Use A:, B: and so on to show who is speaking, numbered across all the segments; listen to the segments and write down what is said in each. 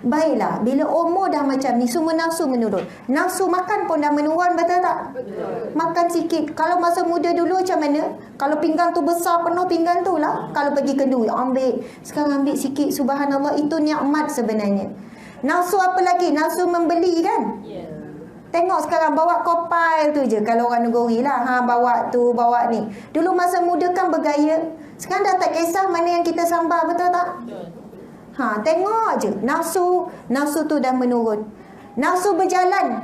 A: Baiklah, bila umur dah macam ni, semua nafsu menurun. Nafsu makan pun dah menurun, betul tak? Makan sikit. Kalau masa muda dulu macam mana? Kalau pinggan tu besar, penuh pinggan tu lah. Kalau pergi kenduri, ambil. Sekarang ambil sikit, subhanallah. Itu nikmat sebenarnya. Nafsu apa lagi? Nafsu membeli kan? Tengok sekarang bawa kopal tu je. Kalau orang negeri lah, bawa tu, bawa ni. Dulu masa muda kan bergaya. Sekarang dah tak kisah mana yang kita sambar, betul tak? Tengok je. Nafsu tu dah menurun. Nafsu berjalan.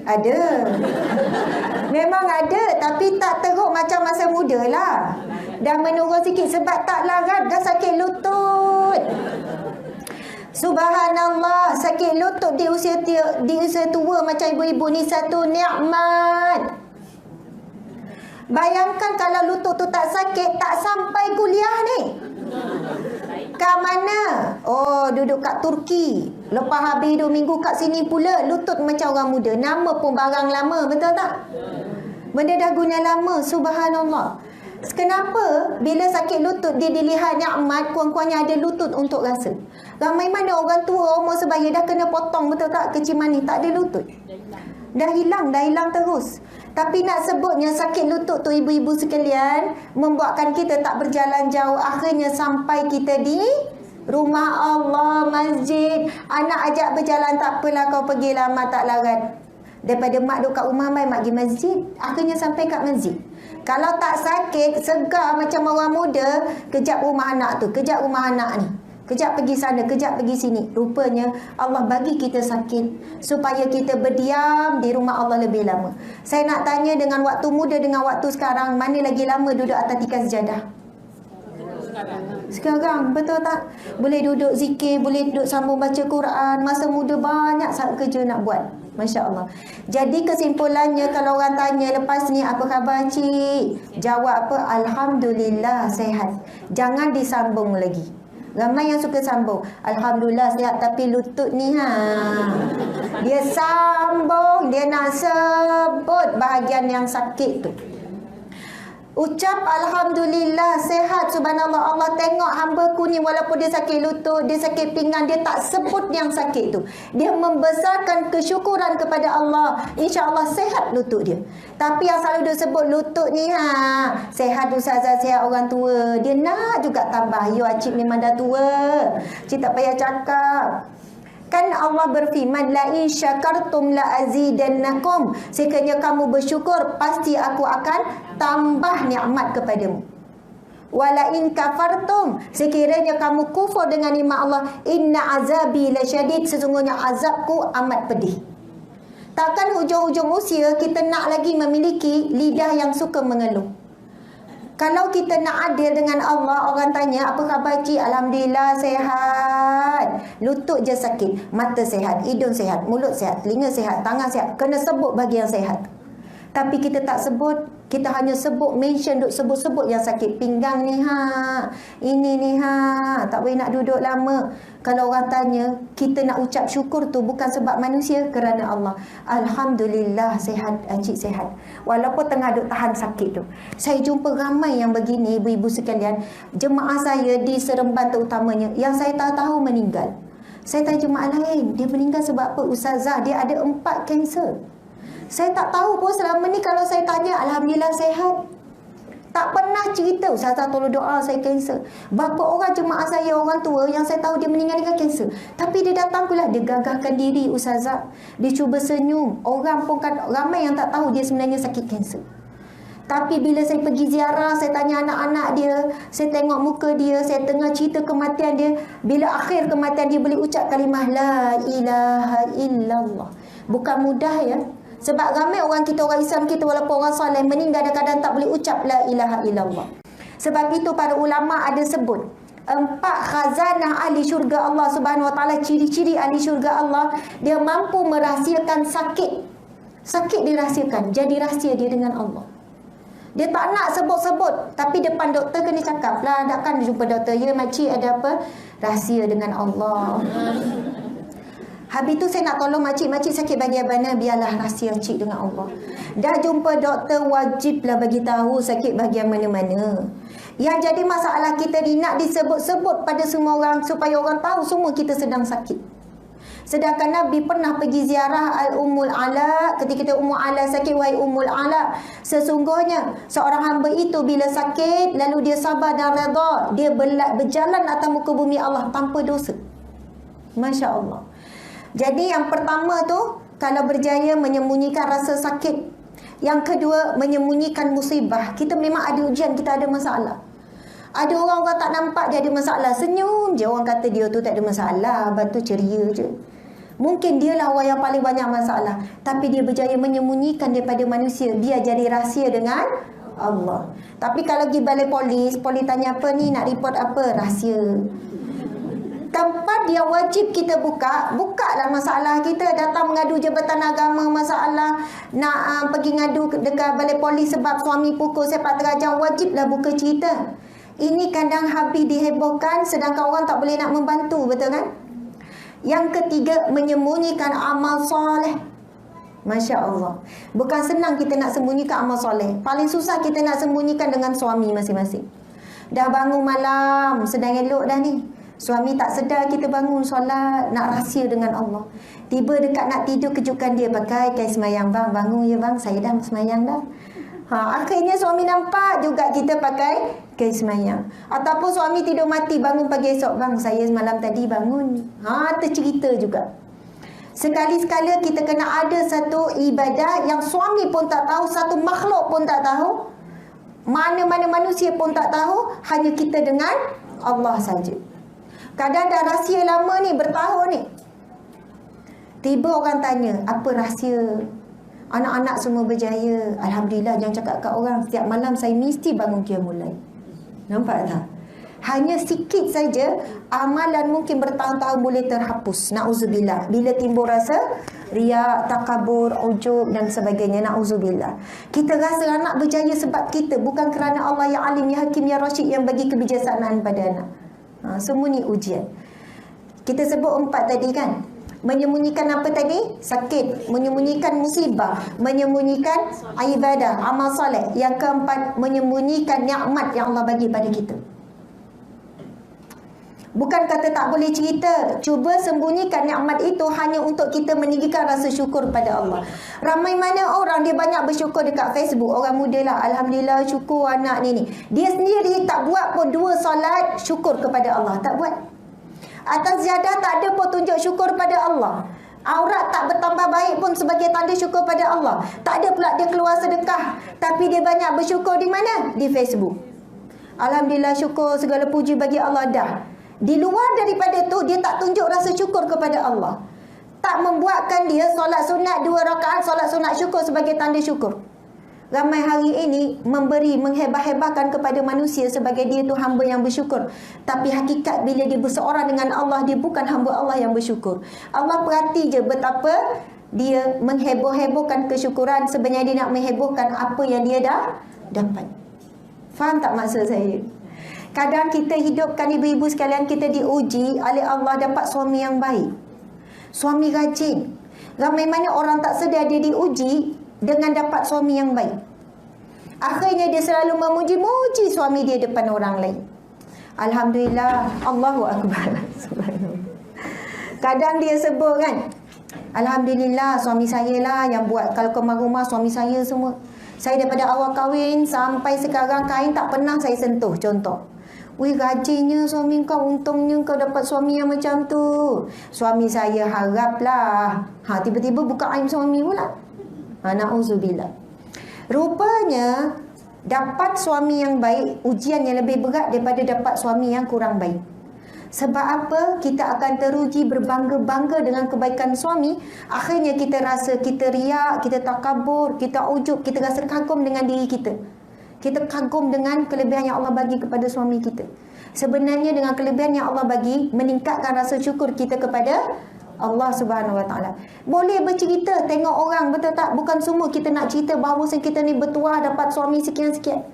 A: Ada. Memang ada. Tapi tak teruk macam masa muda lah. Dah menurun sikit. Sebab tak larat. Dah sakit lutut. Subhanallah. Sakit lutut di usia tua macam ibu-ibu ni satu nikmat. Bayangkan kalau lutut tu tak sakit, tak sampai kuliah ni. Kat mana? Oh, duduk kat Turki. Lepas habis 2 minggu kat sini pula, lutut macam orang muda. Nama pun barang lama, betul tak? Benda dah guna lama, subhanallah. Kenapa? Bila sakit lutut, dia dilihat nikmat, kurang-kurangnya ada lutut untuk rasa. Ramai mana orang tua, umur sebaya dah kena potong, betul tak? Kecil manis, tak ada lutut. Dah hilang terus. Tapi nak sebutnya sakit lutut tu ibu-ibu sekalian membuatkan kita tak berjalan jauh. Akhirnya sampai kita di rumah Allah, masjid. Anak ajak berjalan, tak apalah kau pergi lama tak larat. Daripada mak duduk kat rumah, baik mak pergi masjid. Akhirnya sampai kat masjid. Kalau tak sakit, segar macam orang muda, kejap rumah anak tu, kejap rumah anak ni. Kejap pergi sana, kejap pergi sini. Rupanya Allah bagi kita sakit supaya kita berdiam di rumah Allah lebih lama. Saya nak tanya, dengan waktu muda dengan waktu sekarang, mana lagi lama duduk atas tikar sejadah? Sekarang, betul tak? Boleh duduk zikir, boleh duduk sambung baca Quran. Masa muda banyak sangat kerja nak buat. Masya Allah. Jadi kesimpulannya, kalau orang tanya lepas ni, apa khabar cik? Jawab apa? Alhamdulillah sehat. Jangan disambung lagi. Ramai yang suka sambung. Alhamdulillah sihat, tapi lutut ni dia sambung, dia nak sebut bahagian yang sakit tu. Ucap Alhamdulillah sehat, subhanallah. Allah tengok hamba-Ku ni walaupun dia sakit lutut, dia sakit pinggang, dia tak sebut yang sakit tu. Dia membesarkan kesyukuran kepada Allah. InsyaAllah sehat lutut dia. Tapi yang selalu dia sebut lutut ni sehat ustazah, sehat orang tua. Dia nak juga tambah. Yo acik memang dah tua, cik tak payah cakap. Kan Allah berfirman, la in syakartum la azidannakum. Sekiranya kamu bersyukur, pasti aku akan tambah nikmat kepadamu. Wala in kafartum, sekiranya kamu kufur dengan nikmat Allah, inna azabi lasyadid, sesungguhnya azabku amat pedih. Takkan hujung-hujung usia kita nak lagi memiliki lidah yang suka mengeluh. Kalau kita nak adil dengan Allah, orang tanya, apa khabar cik? Alhamdulillah sehat. Lutut je sakit, mata sehat, hidung sehat, mulut sehat, telinga sehat, tangan sehat. Kena sebut bagi yang sehat. Tapi kita tak sebut, kita hanya sebut, mention, sebut-sebut yang sakit. Pinggang ni ini ni tak boleh nak duduk lama. Kalau orang tanya, kita nak ucap syukur tu bukan sebab manusia, kerana Allah. Alhamdulillah sehat, cik sehat. Walaupun tengah duk tahan sakit tu. Saya jumpa ramai yang begini, ibu-ibu sekalian. Jemaah saya di Seremban terutamanya, yang saya tahu meninggal. Saya tanya jemaah lain, dia meninggal sebab apa? Ustazah, dia ada 4 kanser. Saya tak tahu pun selama ni. Kalau saya tanya, Alhamdulillah sehat. Tak pernah cerita, ustazah tolong doa, saya kanser. Berapa orang jemaah saya, orang tua yang saya tahu dia meninggal dengan kanser. Tapi dia datang pula, dia gagahkan diri ustazah. Dia cuba senyum. Orang pun kan, ramai yang tak tahu dia sebenarnya sakit kanser. Tapi bila saya pergi ziarah, saya tanya anak-anak dia, saya tengok muka dia, saya tengah cerita kematian dia. Bila akhir kematian dia boleh ucap kalimah La ilaha illallah. Bukan mudah ya. Sebab ramai orang kita, orang Islam kita, walaupun orang soleh, meninggal kadang-kadang tak boleh ucap La ilaha illallah. Sebab itu para ulama ada sebut 4 khazanah ahli syurga Allah subhanahu wa ta'ala. Ciri-ciri ahli syurga Allah, dia mampu merahsiakan sakit. Sakit dirahsiakan, jadi rahsia dia dengan Allah. Dia tak nak sebut-sebut, tapi depan doktor kena cakap lah. Takkan jumpa doktor, ya makcik ada apa? Rahsia dengan Allah. Habis tu saya nak tolong makcik sakit bahagian mana, biarlah rahsia cik dengan Allah. Dah jumpa doktor, wajiblah bagi tahu sakit bahagian mana-mana. Yang jadi masalah kita ni nak disebut-sebut pada semua orang supaya orang tahu semua kita sedang sakit. Sedangkan Nabi pernah pergi ziarah Al-Ummul Ala. Ketika Ummul Ala sakit, wahai Ummul Ala, sesungguhnya seorang hamba itu bila sakit lalu dia sabar dan redha, dia berjalan atas muka bumi Allah tanpa dosa. Masya Allah. Jadi yang pertama tu, kalau berjaya menyembunyikan rasa sakit. Yang kedua, menyembunyikan musibah. Kita memang ada ujian, kita ada masalah. Ada orang tak nampak dia ada masalah, senyum je orang kata dia tu tak ada masalah, lepas tu ceria je. Mungkin dialah orang yang paling banyak masalah, tapi dia berjaya menyembunyikan daripada manusia. Dia jadi rahsia dengan Allah. Tapi kalau pergi balai polis tanya apa ni, nak report apa, rahsia. Tempat dia wajib kita buka lah masalah kita. Datang mengadu Jabatan Agama masalah, nak pergi ngadu dekat balai polis sebab suami pukul sepak terajang, wajiblah buka cerita. Ini kadang habis dihebohkan sedangkan orang tak boleh nak membantu, betul kan? Yang ketiga, menyembunyikan amal soleh. Masya Allah. Bukan senang kita nak sembunyikan amal soleh. Paling susah kita nak sembunyikan dengan suami masing-masing. Dah bangun malam, sedang elok dah ni. Suami tak sedar kita bangun solat, nak rahsia dengan Allah. Tiba dekat nak tidur, kejutkan dia pakai kain semayang. Bang, bangun ya bang, saya dah semayang dah. Akhirnya suami nampak juga kita pakai kain semayang. Ataupun suami tidur mati, bangun pagi esok, bang saya semalam tadi bangun. Tercerita juga. Sekali-sekala kita kena ada satu ibadah yang suami pun tak tahu, satu makhluk pun tak tahu, mana-mana manusia pun tak tahu, hanya kita dengan Allah saja. Kadang dah rahsia lama ni, bertahun ni. Tiba orang tanya, apa rahsia? Anak-anak semua berjaya. Alhamdulillah, jangan cakap kat orang. Setiap malam saya mesti bangun qiyamul lail. Nampak tak? Hanya sikit saja, amalan mungkin bertahun-tahun boleh terhapus. Na'udzubillah. Bila timbul rasa riak, takabur, ujub dan sebagainya. Na'udzubillah. Kita rasa anak berjaya sebab kita. Bukan kerana Allah yang alim, yang hakim, yang rasyid yang bagi kebijaksanaan pada anak. Semua ni ujian. Kita sebut 4 tadi kan? Menyembunyikan apa tadi? Sakit. Menyembunyikan musibah. Menyembunyikan ibadah, amal soleh. Yang keempat, menyembunyikan nikmat yang Allah bagi pada kita. Bukan kata tak boleh cerita. Cuba sembunyikan nikmat itu hanya untuk kita meninggikan rasa syukur pada Allah. Ramai mana orang dia banyak bersyukur dekat Facebook. Orang muda lah, Alhamdulillah syukur anak ni. Dia sendiri tak buat pun 2 solat syukur kepada Allah. Tak buat. Atas jadah tak ada pun tunjuk syukur pada Allah. Aurat tak bertambah baik pun sebagai tanda syukur pada Allah. Tak ada pula dia keluar sedekah, tapi dia banyak bersyukur di mana? Di Facebook. Alhamdulillah syukur, segala puji bagi Allah dah. Di luar daripada tu, dia tak tunjuk rasa syukur kepada Allah. Tak membuatkan dia solat sunat 2 rakaat, solat sunat syukur sebagai tanda syukur. Ramai hari ini memberi, menghebah-hebahkan kepada manusia sebagai dia tu hamba yang bersyukur. Tapi hakikat bila dia berseorang dengan Allah, dia bukan hamba Allah yang bersyukur. Allah perhati je betapa dia mengheboh-hebohkan kesyukuran, sebenarnya dia nak menghebohkan apa yang dia dah dapat. Faham tak maksud saya? Kadang kita hidupkan ibu-ibu sekalian, kita diuji oleh Allah dapat suami yang baik, suami rajin. Ramai mana orang tak sedar dia diuji dengan dapat suami yang baik. Akhirnya dia selalu memuji-muji suami dia depan orang lain. Alhamdulillah, Allahu Akbar. Kadang dia sebut kan, Alhamdulillah suami saya lah yang buat, kalau ke rumah suami saya semua. Saya daripada awal kahwin sampai sekarang kain tak pernah saya sentuh, contoh. Wih, rajinnya suami kau, untungnya kau dapat suami yang macam tu. Suami saya haraplah. Tiba-tiba buka aib suami pula. Na'udzubillah. Rupanya dapat suami yang baik, ujian yang lebih berat daripada dapat suami yang kurang baik. Sebab apa? Kita akan teruji berbangga-bangga dengan kebaikan suami. Akhirnya kita rasa kita riak, kita takabur, kita ujub, kita rasa kagum dengan diri kita. Kita kagum dengan kelebihan yang Allah bagi kepada suami kita. Sebenarnya dengan kelebihan yang Allah bagi, meningkatkan rasa syukur kita kepada Allah Subhanahu Wa Taala. Boleh bercerita, tengok orang, betul tak? Bukan semua kita nak cerita bahawa kita ni bertuah dapat suami sekian-sekian.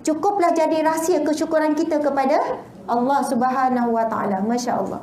A: Cukuplah jadi rahsia kesyukuran kita kepada Allah Subhanahu Wa Taala. Masya Allah.